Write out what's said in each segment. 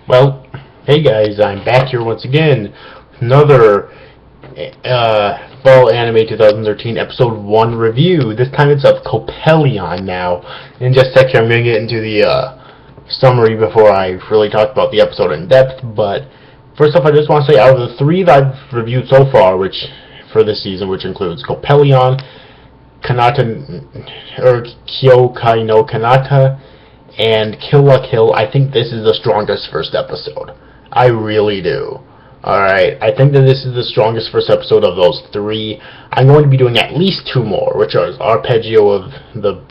Well, hey guys, I'm back here once again. Another Fall Anime 2013 Episode 1 review. This time it's of Coppelion now. In just a second I'm going to get into the summary before I really talk about the episode in depth, but first off I just want to say out of the three that I've reviewed so far, which for this season, which includes Coppelion, Kanata, or Kyokai no Kanata, and Kill la Kill, I think this is the strongest first episode. I really do. Alright, I think that this is the strongest first episode of those three. I'm going to be doing at least two more, which are Arpeggio of the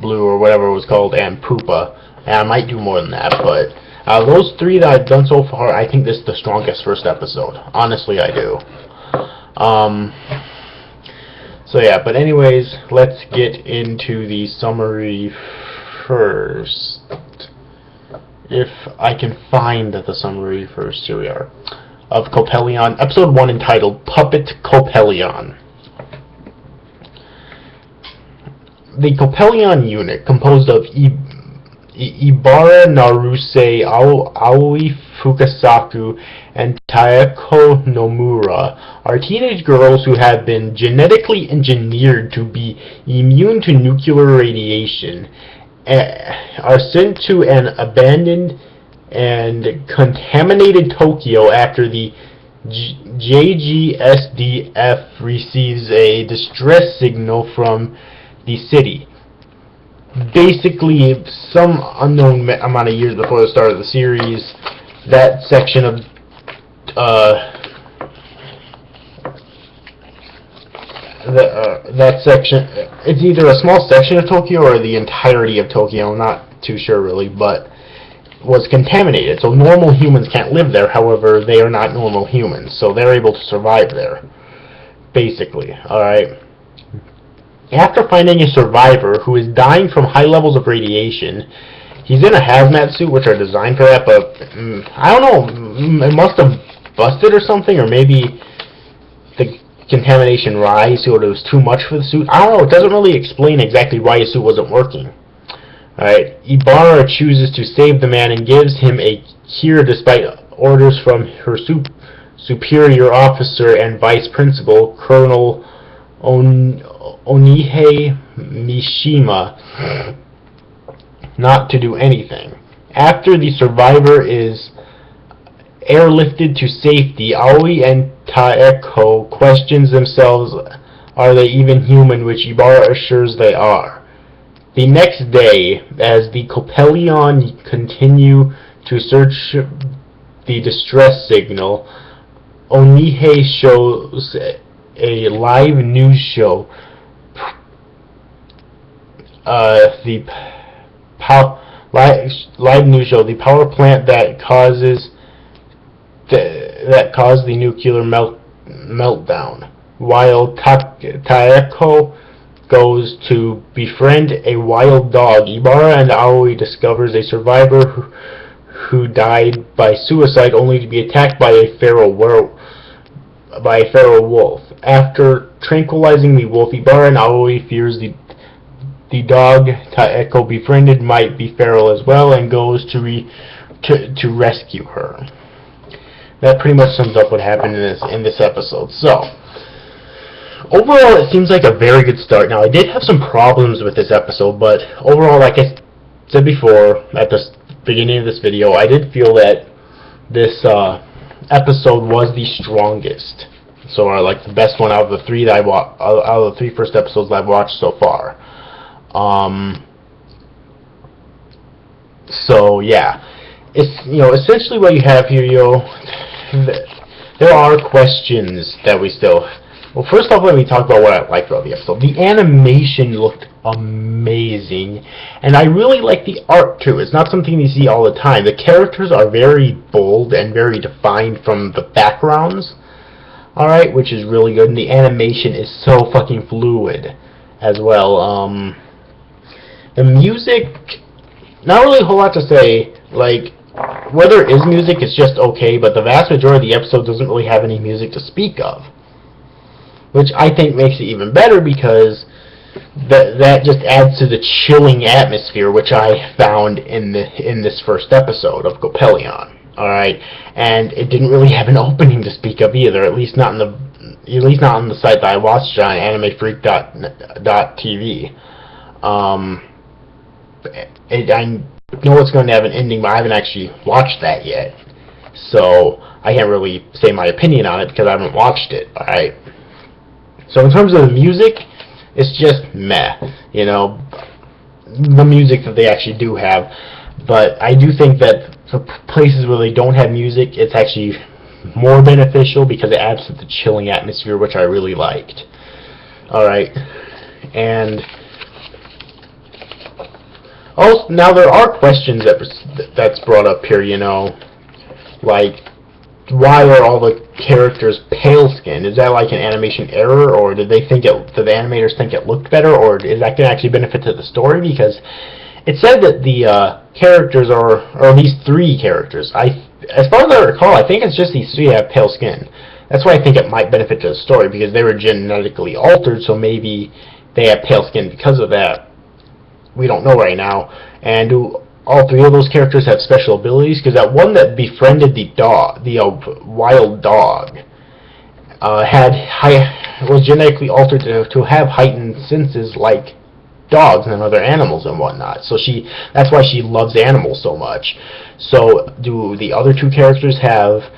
Blue or whatever it was called, and Pupa. And I might do more than that, but those three that I've done so far, I think this is the strongest first episode. Honestly, I do. So yeah, but anyways, let's get into the summary first. If I can find the summary first, here we are. Of Coppelion, episode 1 entitled Puppet Coppelion. The Coppelion unit, composed of Ibara, Naruse, Aoi Fukasaku, and Taeko Nomura, are teenage girls who have been genetically engineered to be immune to nuclear radiation, are sent to an abandoned and contaminated Tokyo after the JGSDF receives a distress signal from the city. Basically, some unknown amount of years before the start of the series, that section of that section, it's either a small section of Tokyo or the entirety of Tokyo, I'm not too sure really, but was contaminated. So normal humans can't live there, however, they are not normal humans, so they're able to survive there, basically, alright? After finding a survivor who is dying from high levels of radiation, he's in a hazmat suit, which are designed for that, but I don't know, it must have busted or something, or maybe the contamination rise, so it was too much for the suit. I don't know, it doesn't really explain exactly why his suit wasn't working. Alright, Ibarra chooses to save the man and gives him a cure despite orders from her superior officer and vice principal, Colonel Onihei Mishima, not to do anything. After the survivor is airlifted to safety, Aoi and Taeko questions themselves, are they even human, which Ibarra assures they are. The next day, as the Coppelion continue to search the distress signal, Onihei shows a live news show. Live news show, the power plant that caused the nuclear meltdown. While Taeko goes to befriend a wild dog, Ibarra and Aoi discovers a survivor who died by suicide, only to be attacked by a feral wolf. After tranquilizing the wolf, Ibarra and Aoi fears the dog Taeko befriended might be feral as well, and goes to rescue her. That pretty much sums up what happened in this episode. So, overall, it seems like a very good start. Now, I did have some problems with this episode, but overall, like I said before at the beginning of this video, I did feel that this episode was the strongest. So, like the best one out of the three that out of the three first episodes that I've watched so far. So yeah, it's essentially what you have here. There are questions that we still. Well, first off, let me talk about what I liked about the episode. The animation looked amazing, and I really like the art too. It's not something you see all the time. The characters are very bold and very defined from the backgrounds. Alright, which is really good, and the animation is so fucking fluid as well. The music, not really a whole lot to say. Like, where there is music, it's just okay, but the vast majority of the episode doesn't really have any music to speak of. Which I think makes it even better because that just adds to the chilling atmosphere which I found in this first episode of Coppelion. All right, and it didn't really have an opening to speak of either. At least not on the site that I watched on AnimeFreak.tv. I know it's going to have an ending, but I haven't actually watched that yet, so I can't really say my opinion on it because I haven't watched it. All right. So in terms of the music, it's just meh, the music that they actually do have. But I do think that for places where they don't have music, it's actually more beneficial because it adds to the chilling atmosphere, which I really liked. Alright, and also, now there are questions that's brought up here, like, why are all the characters pale skinned? Is that like an animation error, or did the animators think it looked better, or is that going to actually benefit to the story? Because it said that the characters or at least 3 characters. As far as I recall, I think it's just these 3 have pale skin. That's why I think it might benefit to the story, because they were genetically altered, so maybe they have pale skin because of that. We don't know right now. And do all 3 of those characters have special abilities? Because that one that befriended the wild dog, was genetically altered to have heightened senses like dogs and other animals and whatnot. So that's why she loves animals so much. So do the other 2 characters have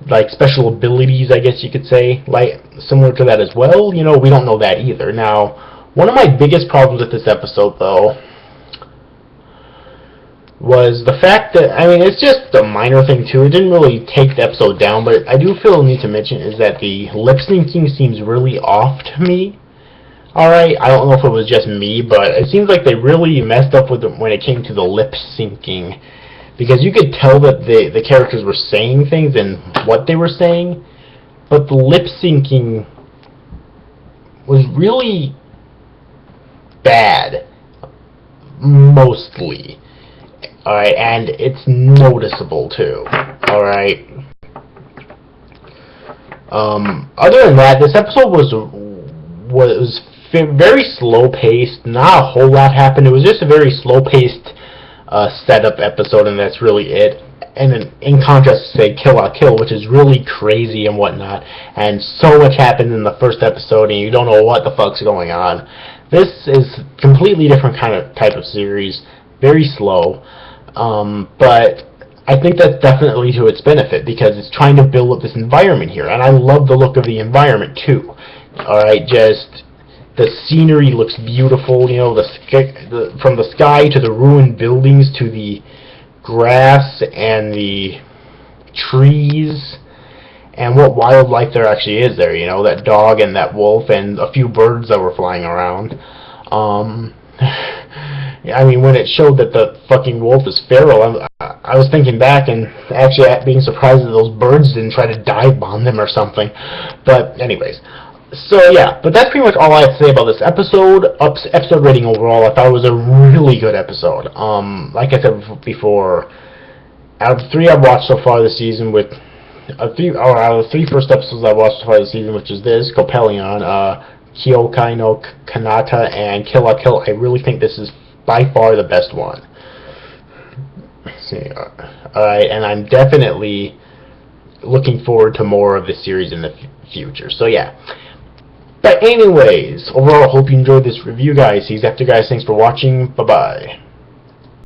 like special abilities, I guess you could say, like similar to that as well? We don't know that either. Now, one of my biggest problems with this episode, though, was the fact that, it's just a minor thing too, it didn't really take the episode down, but I do feel the need to mention is that the lip syncing seems really off to me. Alright, I don't know if it was just me, but it seems like they really messed up with when it came to the lip syncing, because you could tell that the characters were saying things and what they were saying, but the lip syncing was really bad, mostly. Alright, and it's noticeable too. Alright. Other than that, this episode was very slow-paced. Not a whole lot happened. It was just a very slow-paced setup episode, and that's really it. And in contrast to, say, Kill la Kill, which is really crazy and whatnot, and so much happened in the first episode, and you don't know what the fuck's going on. This is completely different type of series. Very slow. But I think that's definitely to its benefit, because it's trying to build up this environment here, and I love the look of the environment too. Alright, just the scenery looks beautiful, from the sky to the ruined buildings to the grass and the trees and what wildlife there actually is there, that dog and that wolf and a few birds that were flying around. When it showed that the fucking wolf is feral, I was thinking back and actually being surprised that those birds didn't try to dive bomb them or something. But anyways, so yeah, but that's pretty much all I have to say about this episode. Episode rating overall, I thought it was a really good episode. Like I said before, out of the 3 I've watched so far this season, out of the 3 first episodes I've watched so far this season, which is this, Coppelion, Kyokai no Kanata, and Kill la Kill, I really think this is by far the best one. Let's see. Alright, and I'm definitely looking forward to more of this series in the future. So yeah. But anyways, overall, I hope you enjoyed this review, guys. See you after, guys. Thanks for watching. Bye-bye.